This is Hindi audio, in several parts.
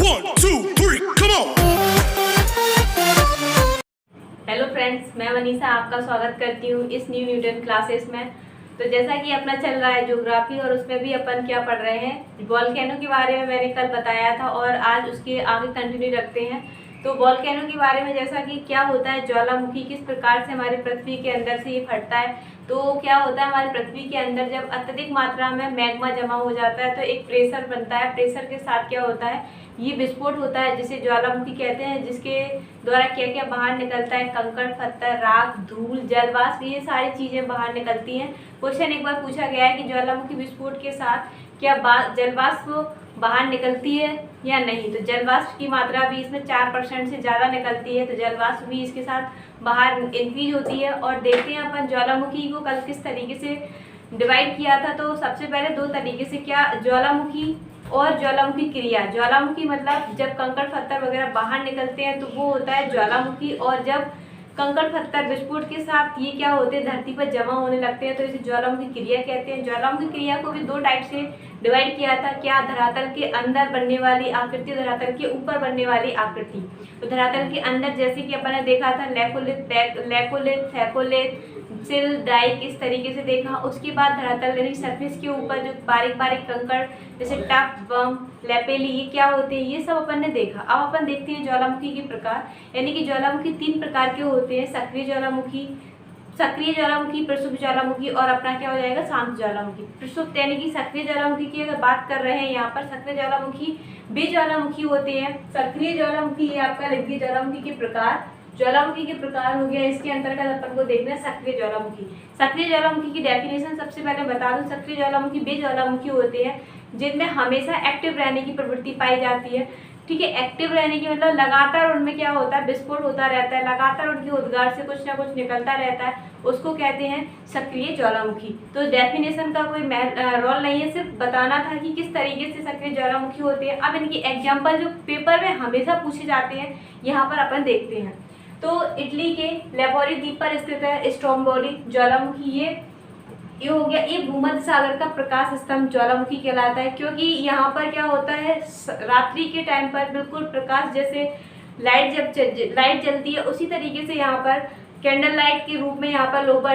1, 2, 3, come on! हेलो फ्रेंड्स, मैं वनीसा आपका स्वागत करती हूँ इस न्यू न्यूटन क्लासेस में। तो जैसा कि अपना चल रहा है ज्योग्राफी, और उसमें भी अपन क्या पढ़ रहे हैं, वॉल्केनो के बारे में मैंने कल बताया था और आज उसके आगे कंटिन्यू रखते हैं। तो वॉल्केनो के बारे में, जैसा कि क्या होता है ज्वालामुखी, किस प्रकार से हमारी पृथ्वी के अंदर से ये फटता है। तो क्या होता है, हमारी पृथ्वी के अंदर जब अत्यधिक मात्रा में मैग्मा जमा हो जाता है तो एक प्रेशर बनता है। प्रेशर के साथ क्या होता है, ये विस्फोट होता है जिसे ज्वालामुखी कहते हैं, जिसके द्वारा क्या क्या बाहर निकलता है, कंकड़, पत्थर, राख, धूल, जलवाष्प, ये सारी चीजें बाहर निकलती हैं। क्वेश्चन एक बार पूछा गया है कि ज्वालामुखी विस्फोट के साथ क्या जलवाष्प बाहर निकलती है या नहीं। तो जलवाष्प की मात्रा भी इसमें 4% से ज़्यादा निकलती है, तो जलवाष्प भी इसके साथ बाहर इंक्रीज होती है। और देखते हैं अपन ज्वालामुखी को कल किस तरीके से डिवाइड किया था। तो सबसे पहले दो तरीके से, क्या ज्वालामुखी और ज्वालामुखी क्रिया। ज्वालामुखी मतलब जब कंकड़ पत्थर वगैरह बाहर निकलते हैं तो वो होता है ज्वालामुखी, और जब कंकड़ पत्थर विस्फोट के साथ ये क्या होते हैं, धरती पर जमा होने लगते हैं तो इसे ज्वालामुखी क्रिया कहते हैं। ज्वालामुखी क्रिया को भी दो टाइप से डिवाइड किया था, क्या धरातल के अंदर बनने वाली आकृति, धरातल के ऊपर बनने वाली आकृति। तो धरातल के अंदर जैसे कि अपन ने देखा था लैकोलिथ, थैकोलिथ, सिल, डाइक, इस तरीके से देखा। उसके बाद धरातल यानी सरफेस के ऊपर जो बारीक बारीक कंकड़ जैसे टफ, बम, लेपेली, ये क्या होते हैं, ये सब अपन ने देखा। अब अपन देखते हैं ज्वालामुखी के प्रकार, यानी कि ज्वालामुखी 3 प्रकार के होते हैं, सक्रिय ज्वालामुखी, प्रसुप्त ज्वालामुखी, और अपना क्या हो जाएगा, शांत ज्वालामुखी। प्रसुप्त यानी कि सक्रिय ज्वालामुखी की अगर बात कर रहे हैं यहाँ पर, सक्रिय ज्वालामुखी वे ज्वालामुखी होते हैं। सक्रिय ज्वालामुखी ये आपका लिख दिया, ज्वालामुखी के प्रकार, ज्वालामुखी के प्रकार हो गया। इसके अंतर्गत अपन को देखना है सक्रिय ज्वालामुखी। सक्रिय ज्वालामुखी की डेफिनेशन सबसे पहले बता दूं, सक्रिय ज्वालामुखी वे ज्वालामुखी होते हैं जिनमें हमेशा एक्टिव रहने की प्रवृत्ति पाई जाती है। ठीक है, एक्टिव रहने की मतलब लगातार उनमें क्या होता है, विस्फोट होता रहता है, लगातार उनके उद्गार से कुछ ना कुछ निकलता रहता है, उसको कहते हैं सक्रिय ज्वालामुखी। तो डेफिनेशन का कोई रोल नहीं है, सिर्फ बताना था कि किस तरीके से सक्रिय ज्वालामुखी होते हैं। अब इनकी एग्जाम्पल जो पेपर में हमेशा पूछे जाते हैं यहाँ पर अपन देखते हैं। तो इटली के लेपोरी द्वीप पर स्थित है स्ट्रोम्बोली ज्वालामुखी। ये हो गया, ये भूमध्य सागर का प्रकाश स्तंभ ज्वालामुखी कहलाता है, क्योंकि यहाँ पर क्या होता है, रात्रि के टाइम पर बिल्कुल प्रकाश, जैसे लाइट जब लाइट जलती है उसी तरीके से यहाँ पर कैंडल लाइट के रूप में यहाँ पर लोग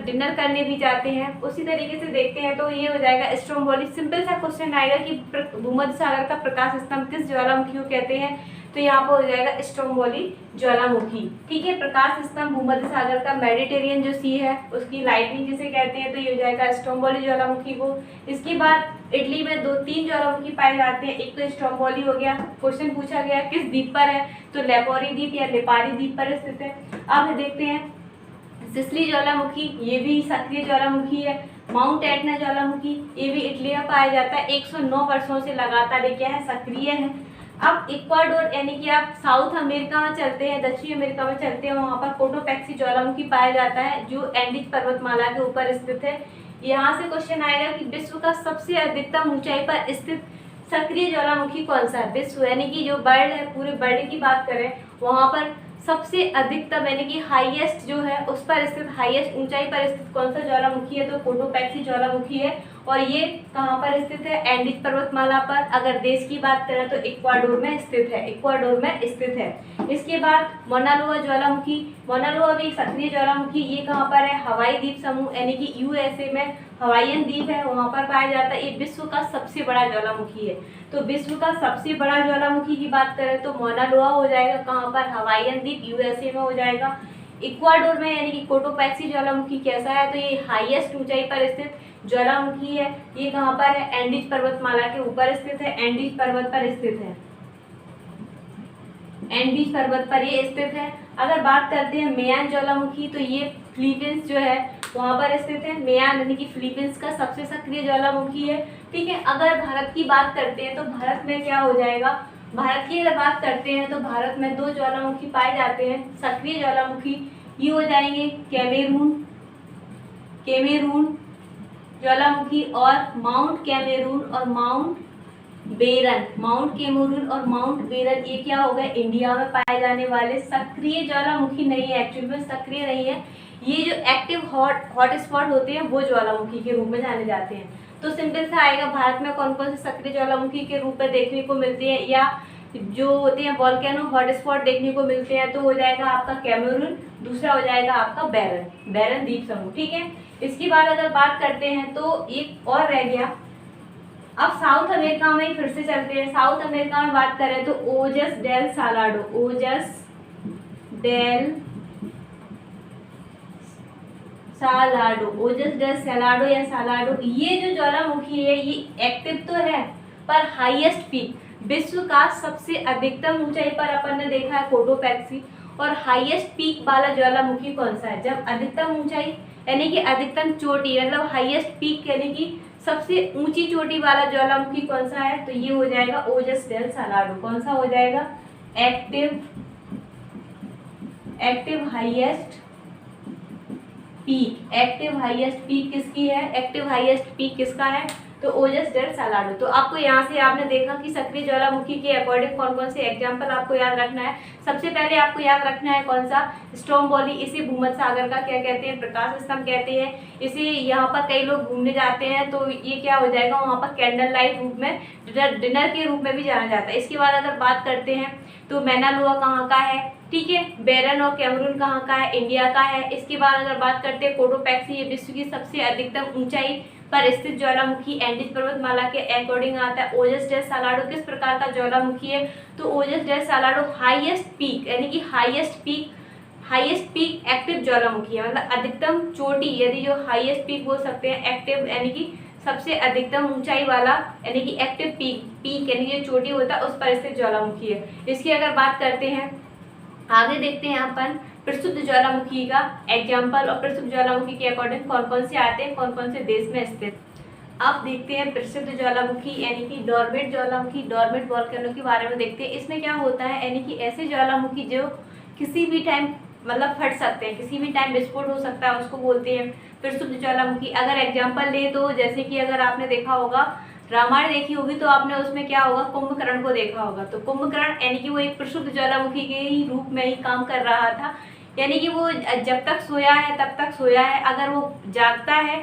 डिनर करने भी जाते हैं, उसी तरीके से देखते हैं। तो ये हो जाएगा स्ट्रोम्बोली। सिंपल सा क्वेश्चन आएगा कि भूमध्य सागर का प्रकाश स्तंभ किस ज्वालामुखी को कहते हैं, तो यहाँ पर हो जाएगा स्ट्रोम्बोली ज्वालामुखी। ठीक है, प्रकाश स्तंभ भूमध्य सागर का, मेडिटेरियन जो सी है उसकी लाइटनिंग जिसे कहते हैं, तो ये हो जाएगा स्ट्रोम्बोली ज्वालामुखी को। इसके बाद इटली में 2-3 ज्वालामुखी पाए जाते हैं, एक तो स्ट्रोम्बोली हो गया। क्वेश्चन पूछा गया किस द्वीप पर है, तो लेपोरी द्वीप या लेपारी द्वीप पर स्थित है। अब देखते हैं सिसिली ज्वालामुखी, ये भी सक्रिय ज्वालामुखी है। माउंट एटना ज्वालामुखी, ये भी इटली में पाया जाता है, 109 वर्षों से लगातार ये क्या है, सक्रिय है। अब इक्वाडोर यानी कि आप साउथ अमेरिका में चलते हैं, दक्षिण अमेरिका में चलते हैं, वहाँ पर कोटोपैक्सी ज्वालामुखी पाया जाता है जो एंडीज पर्वतमाला के ऊपर स्थित है। यहाँ से क्वेश्चन आएगा कि विश्व का सबसे अधिकतम ऊंचाई पर स्थित सक्रिय ज्वालामुखी कौन सा है। विश्व यानी कि जो वर्ल्ड है, पूरे वर्ल्ड की बात करें, वहाँ पर सबसे अधिकतम यानी कि हाईएस्ट जो है उस पर स्थित, हाईएस्ट ऊंचाई पर स्थित कौन सा ज्वालामुखी है, तो कोटोपैक्सी ज्वालामुखी है। और ये कहाँ पर स्थित है, एंडीज पर्वतमाला पर। अगर देश की बात करें तो इक्वाडोर में स्थित है, इक्वाडोर में स्थित है। इसके बाद मौना लोआ ज्वालामुखी, मौना लोआ भी सक्रिय ज्वालामुखी, ये कहाँ पर है, हवाई द्वीप समूह यानी कि यूएसए में हवाईयन द्वीप है, वहाँ पर पाया जाता है। ये विश्व का सबसे बड़ा ज्वालामुखी है। तो विश्व का सबसे बड़ा ज्वालामुखी की बात करें तो मौना लोआ हो जाएगा, कहाँ पर, हवाईयन द्वीप यूएसए में हो जाएगा। इक्वाडोर में यानी कि कोटोपैक्सी ज्वालामुखी कैसा है, तो ये हाईएस्ट ऊंचाई पर स्थित ज्वालामुखी है। ये कहाँ पर है, एंडीज पर्वतमाला के ऊपर स्थित है, एंडीज पर्वत पर स्थित है, एंडीज पर्वत पर ये स्थित है। अगर बात करते हैं मेयान ज्वालामुखी, तो ये फिलीपींस जो है वहाँ पर स्थित है। मेयान यानी कि फिलीपींस का सबसे सक्रिय ज्वालामुखी है। ठीक है, अगर भारत की बात करते हैं तो भारत में क्या हो जाएगा, भारत की अगर बात करते हैं तो भारत में 2 ज्वालामुखी पाए जाते हैं सक्रिय ज्वालामुखी। ये हो जाएंगे कैमेरून ज्वालामुखी और माउंट कैमेरून और माउंट बेरन। माउंट कैमेरून और माउंट बेरन ये क्या हो गए, इंडिया में पाए जाने वाले सक्रिय ज्वालामुखी नहीं है, एक्चुअल में सक्रिय नहीं है। ये जो एक्टिव हॉट स्पॉट होते हैं वो ज्वालामुखी के रूप में जाने जाते हैं। तो सिंपल सा आएगा, भारत में कौन कौन से सक्रिय ज्वालामुखी के रूप में देखने को मिलते हैं या जो होते हैं वॉल्केनो हॉटस्पॉट देखने को मिलते हैं, तो हो जाएगा आपका कैमरून, दूसरा हो जाएगा आपका बैरन द्वीप समूह। ठीक है, इसके बाद अगर बात करते हैं तो एक और रह गया। अब साउथ अमेरिका में फिर से चलते हैं। साउथ अमेरिका में बात करें तो ओजस डेल सालाडो, ओजस डेल सालाडो या सालाडो, ये जो ज्वालामुखी है ये एक्टिव तो है पर हाईएस्ट पीक, विश्व का सबसे अधिकतम ऊंचाई पर अपन ने देखा है कोटोपैक्सी, और हाईएस्ट पीक वाला ज्वालामुखी कौन सा है? जब अधिकतम ऊंचाई यानी कि अधिकतम चोटी मतलब हाईएस्ट पीक यानी कि सबसे ऊंची चोटी वाला ज्वालामुखी कौन सा है? तो ये हो जाएगा ओजस डेल सालाडो। कौन सा हो जाएगा? Active highest peak. Active highest peak किसकी है? एक्टिव हाईएस्ट पीक किसका है? तो ओजस डेल सालाडो। तो आपको यहाँ से आपने देखा कि सक्रिय ज्वालामुखी के अकॉर्डिंग कौन कौन से एग्जाम्पल आपको याद रखना है। सबसे पहले आपको याद रखना है कौन सा? स्ट्रोम्बोली। इसे भूमध्य सागर का क्या कहते हैं? प्रकाश स्तंभ कहते हैं। इसे यहाँ पर कई लोग घूमने जाते हैं तो ये क्या हो जाएगा, वहाँ पर कैंडल लाइट रूप में, डिनर के रूप में भी जाना जाता है। इसके बाद अगर बात करते हैं तो मैना लोआ कहाँ का है? ठीक है, बैरन और कैमरून कहाँ का है? इंडिया का है। इसके बाद अगर बात करते हैं कोटोपैक्सी, ये विश्व की सबसे अधिकतम ऊंचाई पर स्थित ज्वालामुखी एंडीज पर्वतमाला के अकॉर्डिंग आता है। ओजस डेल सालाडो किस प्रकार का ज्वालामुखी है? तो ओजस डेल सालाडो हाईएस्ट पीक यानी कि हाईएस्ट पीक एक्टिव ज्वालामुखी है, मतलब अधिकतम चोटी, यदि जो हाईएस्ट पीक बोल सकते हैं एक्टिव यानी कि सबसे अधिकतम ऊंचाई वाला यानी कि एक्टिव पीक यानी कि चोटी होता है उस पर स्थित ज्वालामुखी है। इसकी अगर बात करते हैं आगे देखते हैं अपन प्रसिद्ध ज्वालामुखी का एग्जाम्पल और प्रसिद्ध ज्वालामुखी के अकॉर्डिंग कौन कौन से आते हैं, कौन कौन से देश में स्थित। अब देखते हैं प्रसिद्ध ज्वालामुखी यानी कि डॉर्मेट ज्वालामुखी, डॉर्मेट वॉल्केनो के बारे में देखते हैं। इसमें क्या होता है यानी कि ऐसे ज्वालामुखी जो किसी भी टाइम मतलब फट सकते हैं, किसी भी टाइम विस्फोट हो सकता है, उसको बोलते हैं प्रसिद्ध ज्वालामुखी। अगर एग्जाम्पल ले तो जैसे कि अगर आपने देखा होगा रामायण देखी होगी तो आपने उसमें क्या होगा, कुंभकर्ण को देखा होगा। तो कुंभकर्ण यानी कि वो एक प्रसिद्ध ज्वालामुखी के ही रूप में ही काम कर रहा था, यानी कि वो जब तक सोया है तब तक सोया है, अगर वो जागता है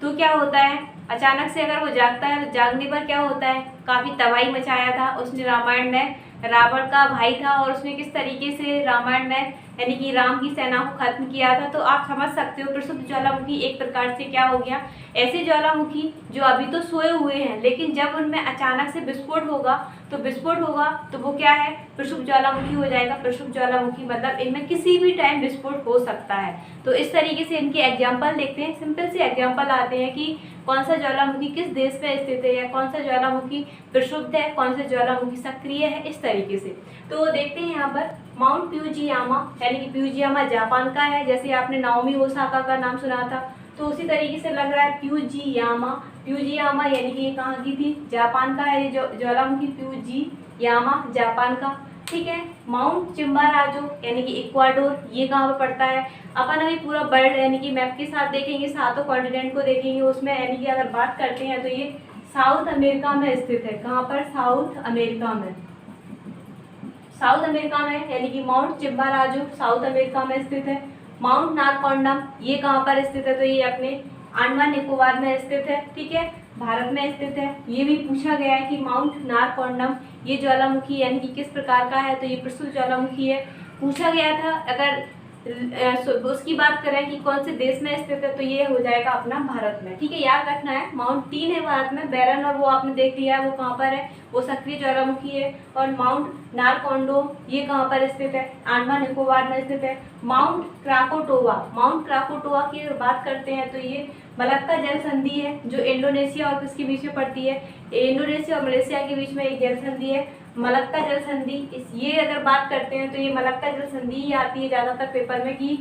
तो क्या होता है, अचानक से अगर वो जागता है तो जागने पर क्या होता है, काफ़ी तबाही मचाया था उसने रामायण में। रावण का भाई था और उसने किस तरीके से रामायण में यानी कि राम की सेना को खत्म किया था। तो आप समझ सकते हो प्रसिद्ध ज्वालामुखी एक प्रकार से क्या हो गया, ऐसे ज्वालामुखी जो अभी तो सोए हुए हैं लेकिन जब उनमें अचानक से विस्फोट होगा तो वो क्या है, प्रसिद्ध ज्वालामुखी हो जाएगा। प्रसिद्ध ज्वालामुखी मतलब इनमें किसी भी टाइम विस्फोट हो सकता है। तो इस तरीके से इनके एग्जाम्पल देखते हैं, सिंपल से एग्जाम्पल आते हैं कि कौन सा ज्वालामुखी किस देश में स्थित है या कौन सा ज्वालामुखी प्रसिद्ध है, कौन सा ज्वालामुखी सक्रिय है, इस तरीके से। तो देखते हैं यहाँ पर माउंट फ्यूजियामा यानी कि फ्यूजियामा जापान का है, जैसे आपने नाओमी ओसाका का नाम सुना था तो उसी तरीके से लग रहा है फ्यूजियामा यानी कि ये कहाँ की थी, जापान का है ये ज्वालामुखी फ्यूजियामा जापान का। ठीक है, माउंट चिम्बाराजो यानी कि इक्वाडोर, ये कहाँ पर पड़ता है। अपन अभी पूरा वर्ल्ड यानी कि मैप के साथ देखेंगे, सातों कॉन्टिनेंट को देखेंगे, उसमें यानी कि अगर बात करते हैं तो ये साउथ अमेरिका में स्थित है। कहाँ पर? साउथ अमेरिका में यानी कि माउंट चिम्बाराजो साउथ अमेरिका में स्थित है। माउंट नारकोंडम ये कहाँ पर स्थित है, तो ये अपने अंडमान निकोबार में स्थित है। ठीक है, भारत में स्थित है। ये भी पूछा गया है कि माउंट नारकोंडम ये ज्वालामुखी यानी कि किस प्रकार का है, तो ये प्रसिद्ध ज्वालामुखी है, पूछा गया था। अगर उसकी बात करें कि कौन से देश में स्थित है तो ये हो जाएगा अपना भारत में। ठीक है, याद रखना है माउंट 3 है भारत में, बैरन और वो आपने देख लिया है वो कहाँ पर है, वो सक्रिय ज्वालामुखी है। और माउंट नारकोंडो ये कहाँ पर स्थित है, अंडमान निकोबार में स्थित है। माउंट क्राकोटोवा की बात करते हैं तो ये मलक्का जल संधि है जो इंडोनेशिया और किसके बीच में पड़ती है, इंडोनेशिया और मलेशिया के बीच में एक जल संधि है, मलक्का जल संधि। ये अगर बात करते हैं तो ये मलक्का जल संधि ही आती है ज़्यादातर पेपर में कि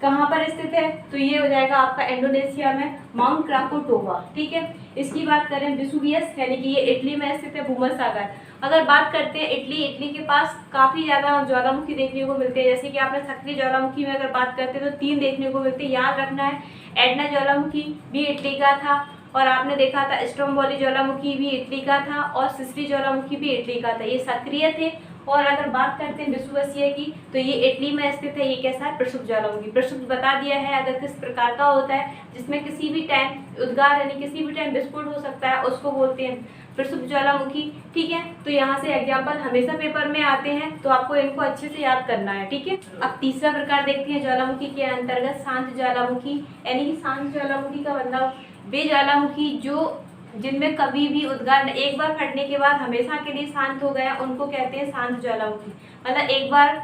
कहाँ पर स्थित है, तो ये हो जाएगा आपका इंडोनेशिया में माउंट क्राकोटोवा। ठीक है, इसकी बात करें वेसुवियस यानी कि ये इटली में स्थित है, भूमध्य सागर। अगर बात करते हैं इटली के पास काफ़ी ज़्यादा ज्वालामुखी देखने को मिलते हैं, जैसे कि आपने सक्रिय ज्वालामुखी में अगर बात करते हैं तो 3 देखने को मिलते हैं, याद रखना है। एडना ज्वालामुखी भी इटली का था और आपने देखा था स्ट्रोम्बोली ज्वालामुखी भी इटली का था और सिसिली ज्वालामुखी भी इटली का था, ये सक्रिय थे और अगर बात करते हैं विषुवसीय की, तो ये इटली में स्थित है। ये कैसा है? प्रक्षुब्ध ज्वालामुखी। प्रक्षुब्ध बता दिया है अगर किस प्रकार का होता है, जिसमें किसी भी टाइम उद्गार यानी किसी भी टाइम विस्फोट हो सकता है, उसको बोलते हैं प्रक्षुब्ध ज्वालामुखी। ठीक है, तो यहाँ से एग्जाम्पल हमेशा पेपर में आते हैं, तो आपको इनको अच्छे से याद करना है। ठीक है, अब तीसरा प्रकार देखते हैं ज्वालामुखी के अंतर्गत शांत ज्वालामुखी। यानी कि शांत ज्वालामुखी का मतलब वे ज्वालामुखी जो जिनमें कभी भी उद्गार एक बार फटने के बाद हमेशा के लिए शांत हो गया, उनको कहते हैं शांत ज्वालामुखी। मतलब एक बार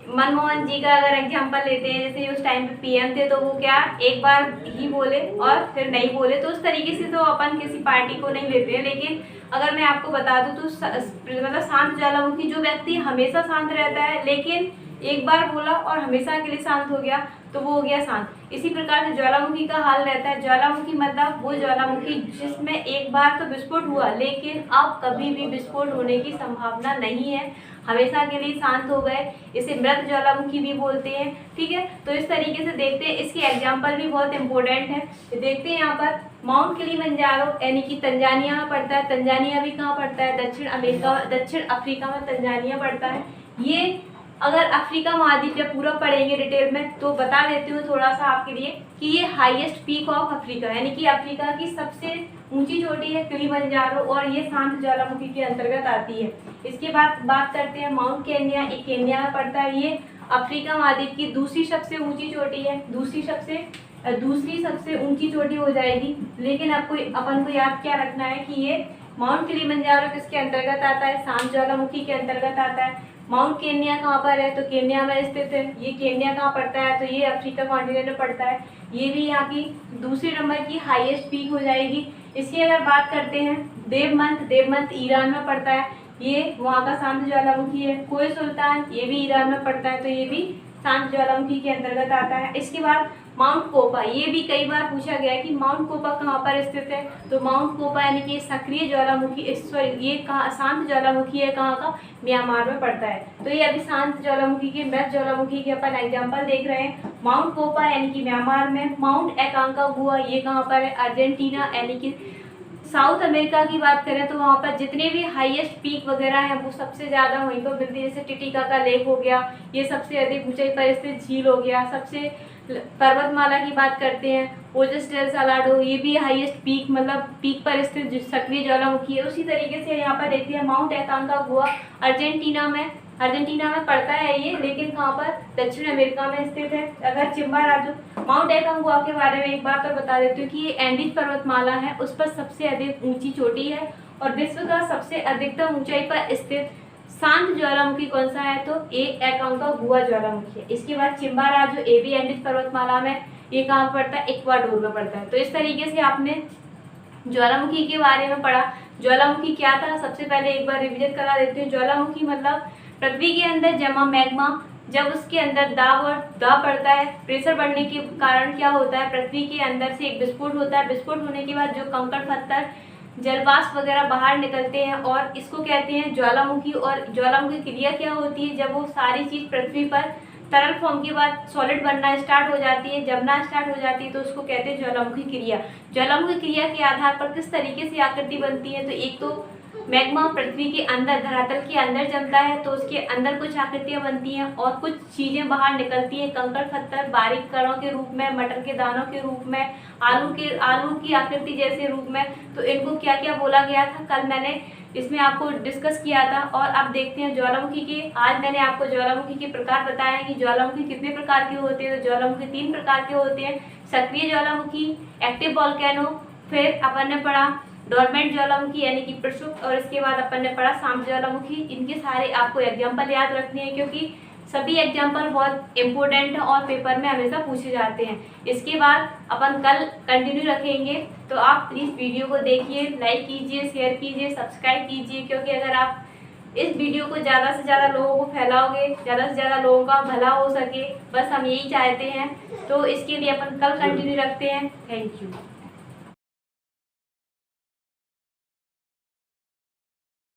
मनमोहन जी का अगर एग्जाम्पल लेते हैं, जैसे उस टाइम पे पीएम थे, तो वो क्या एक बार ही बोले और फिर नहीं बोले, तो उस तरीके से तो अपन किसी पार्टी को नहीं लेते हैं। लेकिन अगर मैं आपको बता दूं तो मतलब शांत ज्वालामुखी जो व्यक्ति हमेशा शांत रहता है, लेकिन एक बार बोला और हमेशा के लिए शांत हो गया, तो वो हो गया शांत। इसी प्रकार से ज्वालामुखी का हाल रहता है। ज्वालामुखी मतलब वो ज्वालामुखी जिसमें एक बार तो विस्फोट हुआ, लेकिन अब कभी भी विस्फोट होने की संभावना नहीं है, हमेशा के लिए शांत हो गए, इसे मृत ज्वालामुखी भी बोलते हैं। ठीक है, तो इस तरीके से देखते हैं। इसके एग्जाम्पल भी बहुत इंपॉर्टेंट है। देखते हैं यहाँ पर माउंट किलिमंजारो यानी कि तंजानिया में पड़ता है। तंजानिया भी कहाँ पड़ता है? दक्षिण अफ्रीका में तंजानिया पड़ता है। ये अगर अफ्रीका महाद्वीप जब पूरा पढ़ेंगे डिटेल में, तो बता देती हूँ थोड़ा सा आपके लिए कि ये हाईएस्ट पीक ऑफ अफ्रीका, यानी कि अफ्रीका की सबसे ऊंची चोटी है किलिमंजारो, और ये शांत ज्वालामुखी के अंतर्गत आती है। इसके बाद बात करते हैं माउंट केन्या। ये केन्या में पड़ता है। ये अफ्रीका महाद्वीप की दूसरी सबसे ऊंची चोटी है। दूसरी सबसे ऊंची चोटी हो जाएगी। लेकिन अपन को याद क्या रखना है कि ये माउंट किलिमंजारो किसके अंतर्गत आता है? शांत ज्वालामुखी के अंतर्गत आता है। माउंट केन्या कहाँ पर है? तो केन्या में स्थित है। ये केन्या कहाँ पड़ता है? तो ये अफ्रीका कॉन्टिनेंट में पड़ता है। ये भी यहाँ की दूसरे नंबर की हाईएस्ट पीक हो जाएगी। इसकी अगर बात करते हैं देवमंत ईरान में पड़ता है। ये वहाँ का शांत ज्वालामुखी है। कोय सुल्तान, ये भी ईरान में पड़ता है, तो ये भी शांत ज्वालामुखी के अंतर्गत आता है। इसके बाद माउंट कोपा, ये भी कई बार पूछा गया है कि माउंट कोपा कहाँ पर स्थित है? तो माउंट कोपा यानी कि सक्रिय ज्वालामुखी, ये कहाँ शांत ज्वालामुखी है, कहाँ का? म्यांमार में पड़ता है। तो ये अभी शांत ज्वालामुखी के मृत ज्वालामुखी के अपन एग्जाम्पल देख रहे हैं। माउंट कोपा यानी कि म्यांमार में। माउंट एकांकागुआ, ये कहाँ पर है? अर्जेंटीना यानी कि साउथ अमेरिका की बात करें तो वहाँ पर जितने भी हाईएस्ट पीक वगैरह हैं वो सबसे ज़्यादा वहीं पर मिलती है। जैसे टिटिकाका लेक हो गया, ये सबसे अधिक ऊंचाई पर स्थित झील हो गया। सबसे पर्वतमाला की बात करते हैं, ओजस डेल सालाडो, ये भी हाईएस्ट पीक मतलब पीक पर स्थित सक्रिय ज्वालामुखी है। उसी तरीके से यहाँ पर देखते हैं माउंट एकांकागुआ अर्जेंटीना में पड़ता है ये, लेकिन कहाँ पर? दक्षिण अमेरिका में स्थित है। अगर चिम्बाराजो, माउंट एकांकागुआ के बारे में एक बात और बता देती हूँ कि ये एंडीज पर्वतमाला है, उस पर सबसे अधिक ऊंची चोटी है और विश्व का सबसे अधिकतम ऊंचाई पर स्थित शांत ज्वालामुखी कौन सा है? तो ये एकांकागुआ ज्वालामुखी है। इसके बाद चिम्बाराजो, ये भी एंडीज पर्वतमाला में, ये कहाँ पड़ता है? इक्वाडोर में पड़ता है। तो इस तरीके से आपने ज्वालामुखी के बारे में पढ़ा। ज्वालामुखी क्या था? सबसे पहले एक बार रिविजन करा देती हूँ। ज्वालामुखी मतलब पृथ्वी के अंदर जमा मैग्मा, जब उसके अंदर दाब पड़ता है, प्रेशर बढ़ने के कारण क्या होता है? पृथ्वी के अंदर से एक विस्फोट होता है। विस्फोट होने के बाद जो कंकड़ पत्थर जलवाष्प वगैरह बाहर निकलते हैं और इसको कहते हैं ज्वालामुखी। और ज्वालामुखी क्रिया क्या होती है? जब वो सारी चीज़ पृथ्वी पर तरल फॉर्म के बाद सॉलिड बनना स्टार्ट हो जाती है, जमना स्टार्ट हो जाती है, तो उसको कहते हैं ज्वालामुखी क्रिया। ज्वालामुखी क्रिया के आधार पर किस तरीके से आकृति बनती है? तो एक तो मैग्मा पृथ्वी के अंदर धरातल के अंदर जमता है, तो उसके अंदर कुछ आकृतियां बनती हैं और कुछ चीजें बाहर निकलती हैं, कंकड़ पत्थर बारीक कणों के रूप में, मटर के दानों के रूप में, आलू की आकृति जैसे रूप में। तो इनको क्या क्या बोला गया था? कल मैंने इसमें आपको डिस्कस किया था। और अब देखते हैं ज्वालामुखी के। आज मैंने आपको ज्वालामुखी के प्रकार बताया है कि ज्वालामुखी कितने प्रकार के होते हैं। तो ज्वालामुखी 3 प्रकार के होते हैं, सक्रिय ज्वालामुखी, एक्टिव वोल्केनो, फिर अपन ने पढ़ा डोरमेंट ज्वालामुखी यानी कि प्रक्षुब्ध, और इसके बाद अपन ने पढ़ा शांत ज्वालामुखी। इनके सारे आपको एग्जाम्पल याद रखने हैं क्योंकि सभी एग्जाम्पल बहुत इंपॉर्टेंट है और पेपर में हमेशा पूछे जाते हैं। इसके बाद अपन कल कंटिन्यू रखेंगे, तो आप प्लीज़ वीडियो को देखिए, लाइक कीजिए, शेयर कीजिए, सब्सक्राइब कीजिए, क्योंकि अगर आप इस वीडियो को ज़्यादा से ज़्यादा लोगों को फैलाओगे, ज़्यादा से ज़्यादा लोगों का भला हो सके, बस हम यही चाहते हैं। तो इसके लिए अपन कल कंटिन्यू रखते हैं। Thank you.